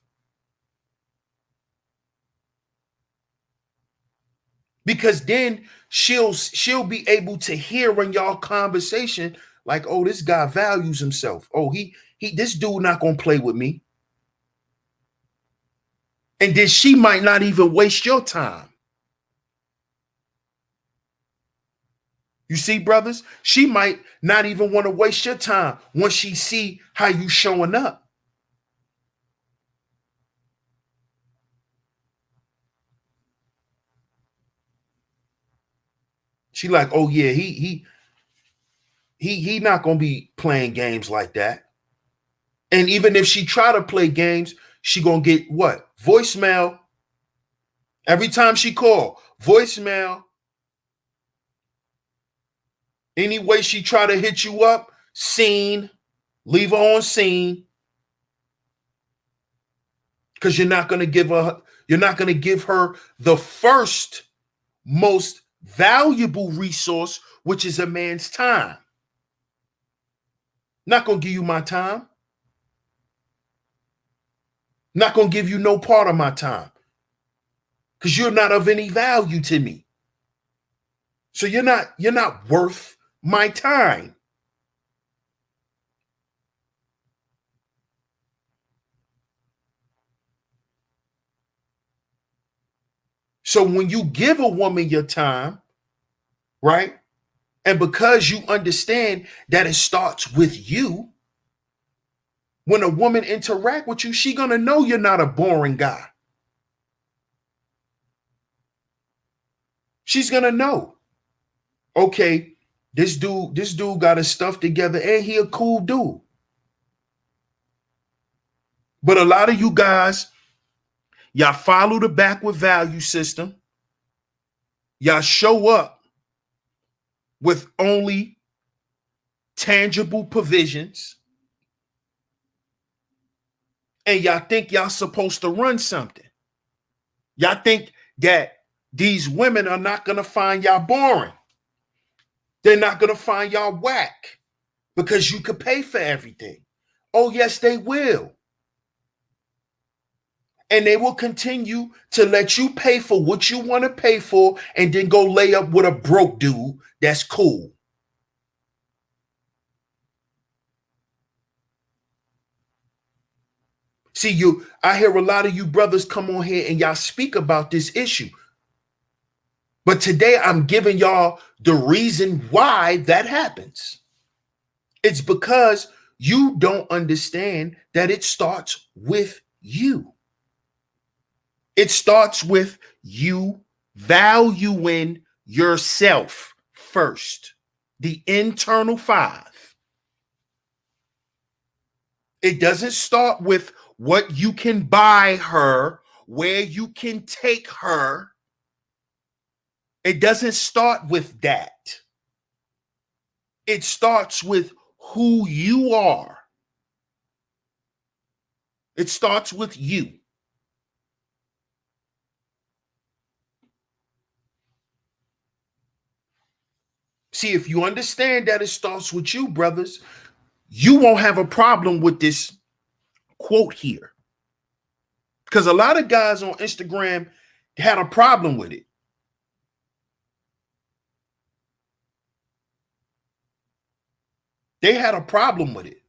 Because then she'll be able to hear in y'all conversation like, oh, this guy values himself. Oh, this dude not gonna play with me. And then she might not even waste your time. You see, brothers, she might not even want to waste your time once she see how you showing up. She like, oh yeah, he not gonna be playing games like that. And even if she try to play games, she gonna get what? Voicemail. Every time she call, voicemail. Any way she try to hit you up, scene, leave her on scene. Because you're not gonna give her the first most valuable resource, which is a man's time. Not gonna give you my time. Not gonna give you no part of my time. Because you're not of any value to me. So you're not worth my time. So when you give a woman your time, right? And because you understand that it starts with you, when a woman interact with you, she gonna know you're not a boring guy. She's gonna know, okay, this dude got his stuff together and he a cool dude. But a lot of you guys, y'all follow the backward value system. Y'all show up with only tangible provisions. And y'all think y'all supposed to run something. Y'all think that these women are not going to find y'all boring. They're not going to find y'all whack because you could pay for everything. Oh, yes, they will. And they will continue to let you pay for what you want to pay for and then go lay up with a broke dude that's cool. See, I hear a lot of you brothers come on here and y'all speak about this issue. But today I'm giving y'all the reason why that happens. It's because you don't understand that it starts with you. It starts with you valuing yourself first. The internal 5. It doesn't start with what you can buy her, where you can take her. It doesn't start with that. It starts with who you are. It starts with you. See, if you understand that it starts with you, brothers, you won't have a problem with this quote here. Because a lot of guys on Instagram had a problem with it. They had a problem with it.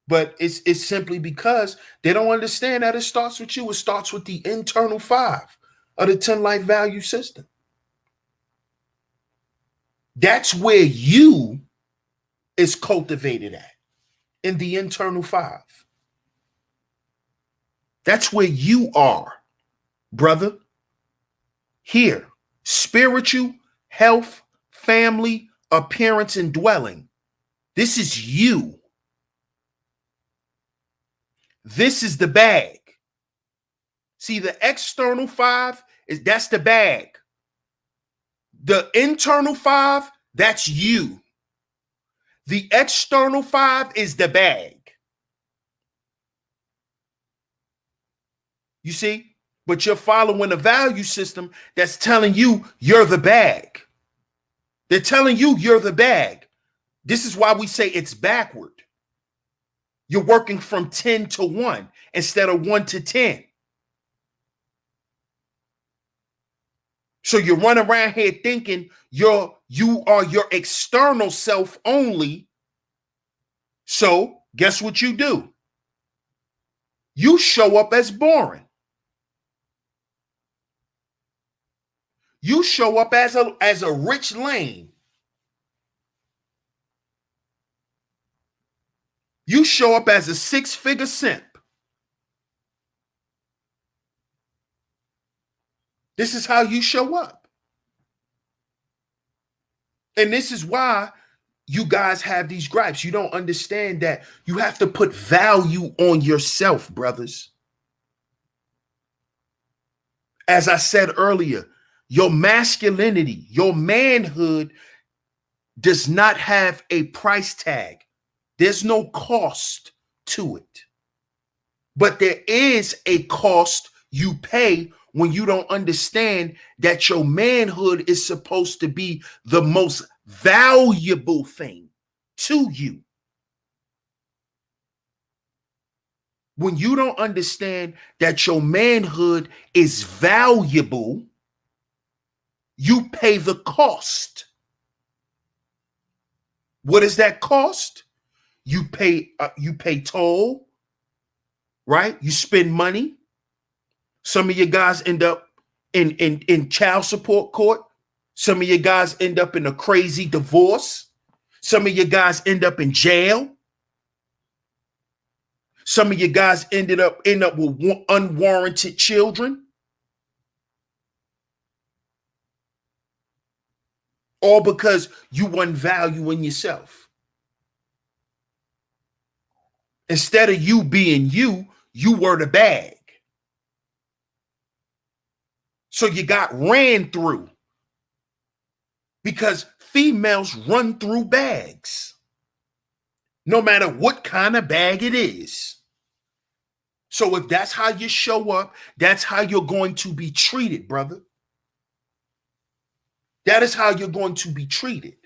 But it's simply because they don't understand that it starts with you. It starts with the internal 5 of the 10 life value system. That's where you is cultivated at, in the internal 5. That's where you are, brother. Here, spiritual, health, family, appearance, and dwelling. This is you. This is the bag. See, the external 5 that's the bag. The internal 5, that's you. The external 5 is the bag. You see? But you're following a value system that's telling you you're the bag. They're telling you you're the bag. This is why we say it's backward. You're working from 10 to 1 instead of 1 to 10. So you run around here thinking you are your external self only. So guess what you do? You show up as boring. You show up as a rich lame. You show up as a 6-figure simp. This is how you show up. And this is why you guys have these gripes. You don't understand that you have to put value on yourself, brothers. As I said earlier, your masculinity, your manhood does not have a price tag. There's no cost to it. But there is a cost you pay when you don't understand that your manhood is supposed to be the most valuable thing to you. When you don't understand that your manhood is valuable, you pay the cost. What is that cost? You pay toll, right? You spend money. Some of you guys end up in child support court. Some of you guys end up in a crazy divorce. Some of you guys end up in jail. Some of you guys end up with unwarranted children. All because you want value in yourself. Instead of you being you were the bag. So you got ran through. Because females run through bags. No matter what kind of bag it is. So if that's how you show up, that's how you're going to be treated, brother. That is how you're going to be treated.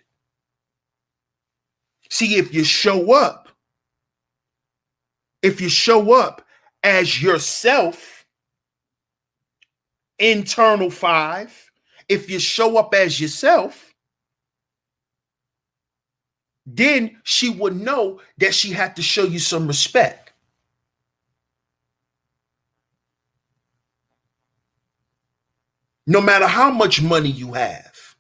See, if you show up if you show up as yourself, internal 5, if you show up as yourself, then she would know that she had to show you some respect. No matter how much money you have.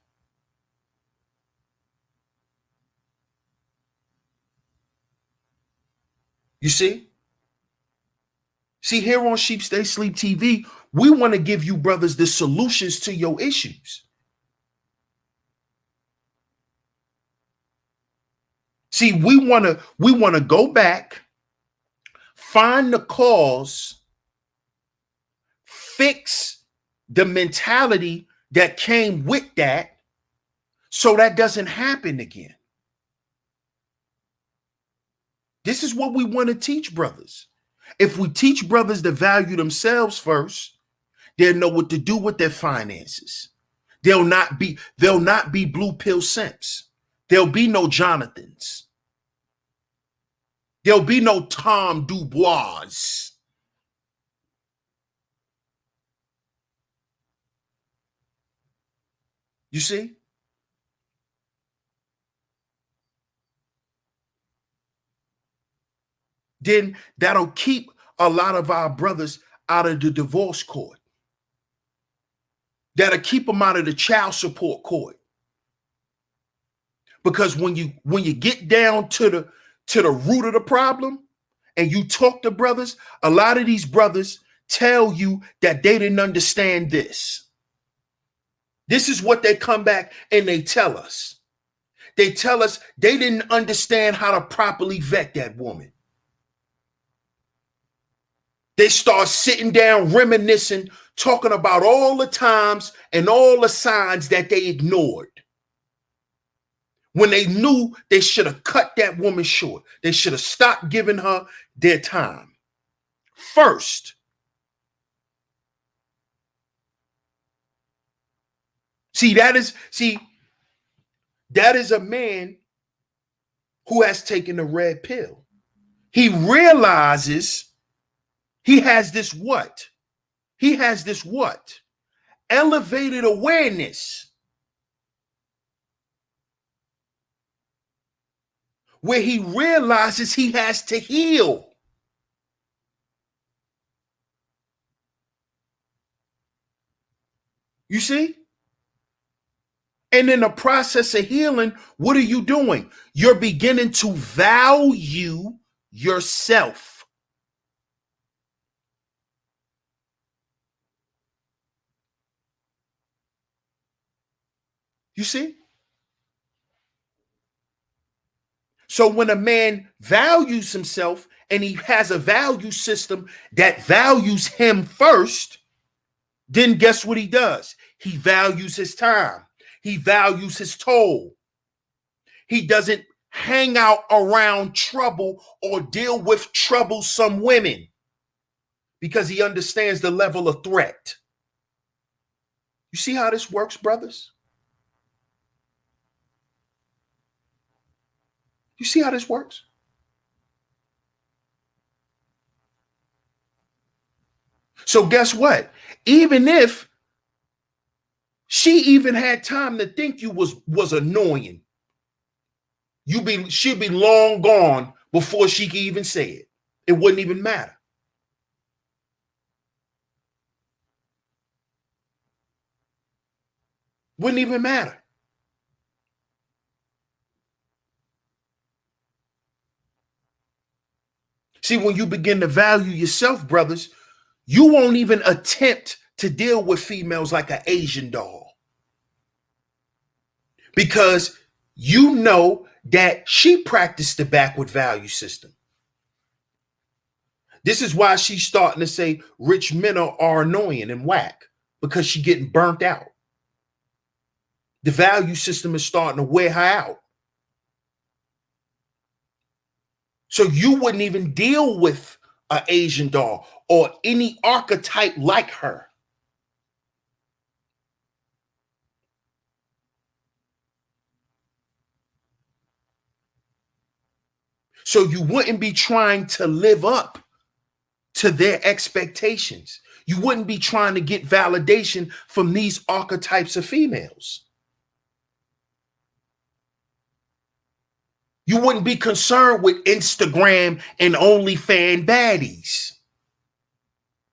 You see? See, here on Sheep Stay Sleep TV, we want to give you brothers the solutions to your issues. See, we want to go back, find the cause, fix the mentality that came with that so that doesn't happen again. This is what we want to teach brothers. If we teach brothers to value themselves first, they'll know what to do with their finances. They'll not be blue pill simps. There'll be no Jonathans. There'll be no Tom Dubois. You see? Then that'll keep a lot of our brothers out of the divorce court. That'll keep them out of the child support court. Because when you get down to the root of the problem and you talk to brothers, a lot of these brothers tell you that they didn't understand this. This is what they come back and they tell us. They tell us they didn't understand how to properly vet that woman. They start sitting down, reminiscing, talking about all the times and all the signs that they ignored. When they knew they should have cut that woman short. They should have stopped giving her their time. First, that is a man who has taken the red pill. He realizes he has this what? Elevated awareness. Where he realizes he has to heal. You see? And in the process of healing, what are you doing? You're beginning to value yourself. You see? So when a man values himself and he has a value system that values him first, then guess what he does? He values his time. He values his toll. He doesn't hang out around trouble or deal with troublesome women because he understands the level of threat. You see how this works, brothers? You see how this works? So guess what? Even if she even had time to think you was annoying, she'd be long gone before she could even say it. It wouldn't even matter. Wouldn't even matter. See, when you begin to value yourself, brothers, you won't even attempt to deal with females like an Asian doll. Because you know that she practiced the backward value system. This is why she's starting to say rich men are annoying and whack, because she's getting burnt out. The value system is starting to wear her out. So you wouldn't even deal with an Asian doll or any archetype like her. So you wouldn't be trying to live up to their expectations. You wouldn't be trying to get validation from these archetypes of females. You wouldn't be concerned with Instagram and OnlyFans baddies,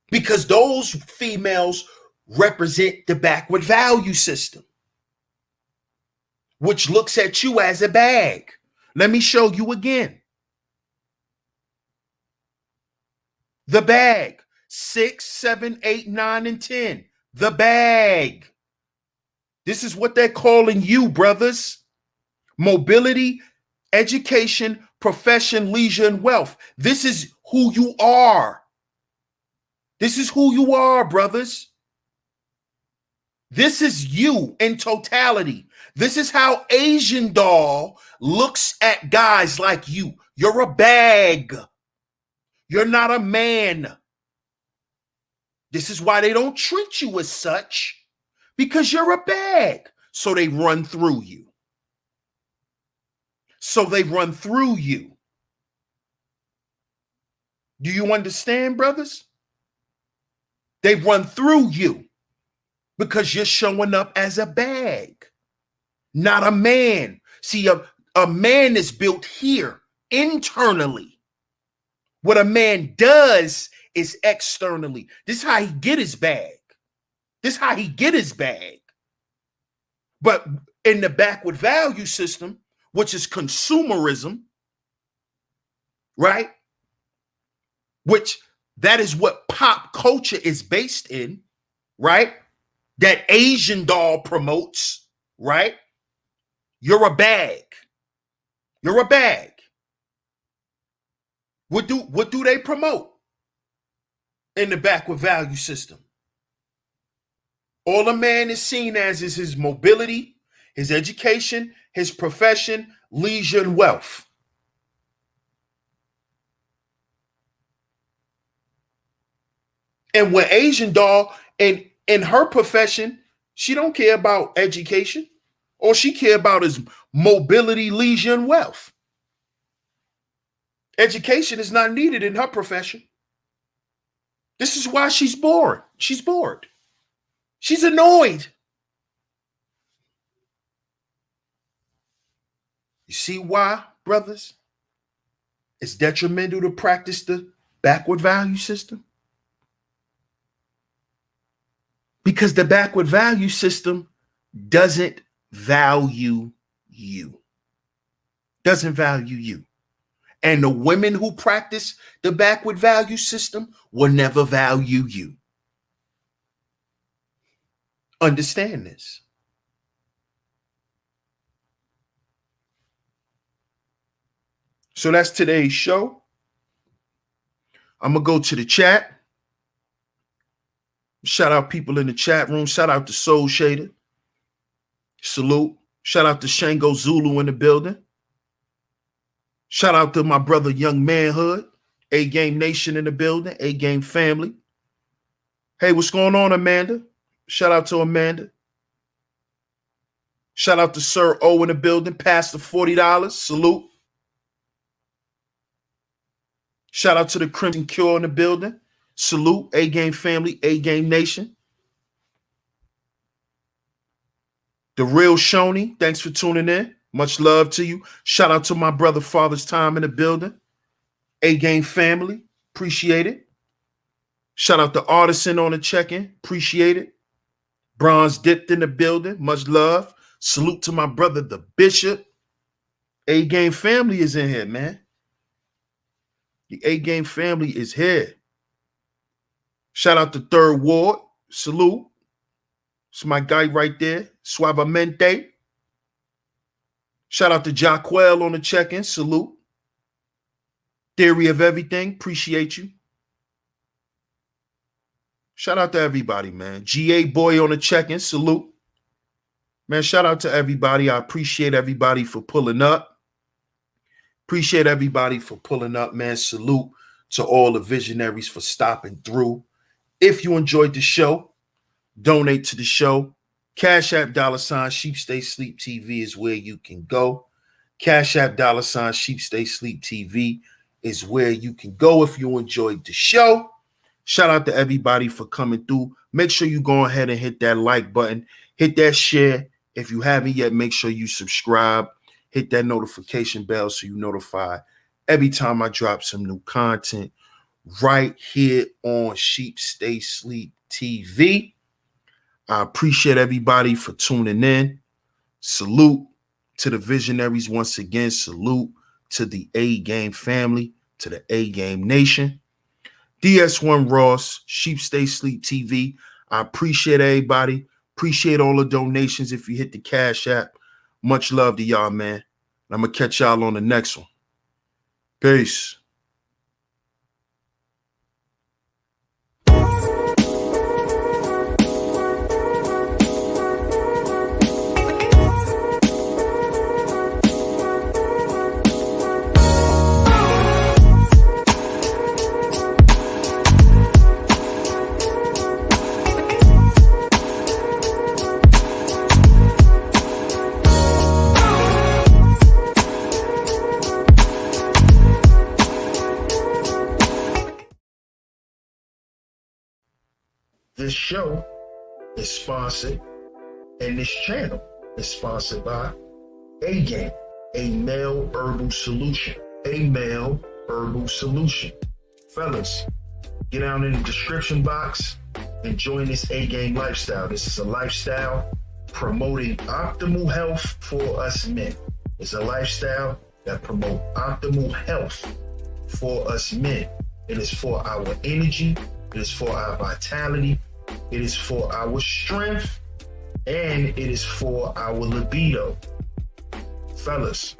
because those females represent the backward value system, which looks at you as a bag. Let me show you again. The bag, 6, 7, 8, 9, and 10. The bag. This is what they're calling you, brothers. Mobility, education, profession, leisure, and wealth. This is who you are. This is who you are, brothers. This is you in totality. This is how Asian doll looks at guys like you. You're a bag. You're not a man. This is why they don't treat you as such, because you're a bag. So they run through you. So they run through you. Do you understand, brothers? They run through you because you're showing up as a bag, not a man. See, a man is built here internally. What a man does is externally. This is how he get his bag. This is how he get his bag. But in the backward value system, which is consumerism, right? Which that is what pop culture is based in, right? That Asian doll promotes, right? You're a bag. You're a bag. What do they promote in the backward value system? All a man is seen as is his mobility, his education, his profession, leisure, and wealth. And with Asian doll, in her profession, she don't care about education. All she care about is mobility, leisure, and wealth. Education is not needed in her profession. This is why she's bored. She's bored. She's annoyed. You see why, brothers? It's detrimental to practice the backward value system. Because the backward value system doesn't value you. Doesn't value you. And the women who practice the backward value system will never value you. Understand this. So that's today's show. I'm going to go to the chat. Shout out people in the chat room. Shout out to Soul Shader. Salute. Shout out to Shango Zulu in the building. Shout out to my brother Young Manhood. A-Game Nation in the building. A-Game family. Hey, what's going on, Amanda? Shout out to Amanda. Shout out to Sir O in the building. Pastor $40. Salute. Shout out to the Crimson Cure in the building. Salute. A-Game family. A-Game Nation. The Real Shoney, thanks for tuning in. Much love to you. Shout out to my brother Father's Time in the building. A-Game family. Appreciate it. Shout out to Artisan on the check-in. Appreciate it. Bronze Dipped in the building. Much love. Salute to my brother, the Bishop. A-Game family is in here, man. The A-Game family is here. Shout out to Third Ward. Salute. It's my guy right there. Suavemente. Shout out to Jaquel on the check-in. Salute. Theory of Everything. Appreciate you. Shout out to everybody, man. GA Boy on the check-in. Salute. Man, shout out to everybody. I appreciate everybody for pulling up. Appreciate everybody for pulling up, man. Salute to all the visionaries for stopping through. If you enjoyed the show, donate to the show. CashApp $, Sheep Stay Sleep TV is where you can go. Cash App $SheepStaySleepTV is where you can go if you enjoyed the show. Shout out to everybody for coming through. Make sure you go ahead and hit that like button. Hit that share. If you haven't yet, make sure you subscribe. Hit that notification bell so you notify every time I drop some new content right here on Sheep Stay Sleep TV. I appreciate everybody for tuning in. Salute to the visionaries once again. Salute to the A-Game family, to the A-Game Nation. DS1 Ross, Sheep Stay Sleep TV. I appreciate everybody. Appreciate all the donations if you hit the Cash App. Much love to y'all, man. I'm going to catch y'all on the next one. Peace. This show is sponsored, and this channel is sponsored by A-Game, a male herbal solution. A male herbal solution. Fellas, get down in the description box and join this A-Game lifestyle. This is a lifestyle promoting optimal health for us men. It's a lifestyle that promotes optimal health for us men. It is for our energy. It is for our vitality. It is for our strength. And it is for our libido. Fellas,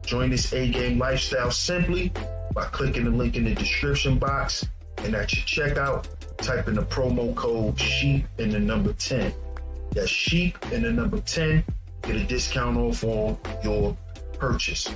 join this A-Game lifestyle simply by clicking the link in the description box. And at your checkout, type in the promo code SHEEP and the number 10. That's SHEEP and the number 10. Get a discount off on your purchase.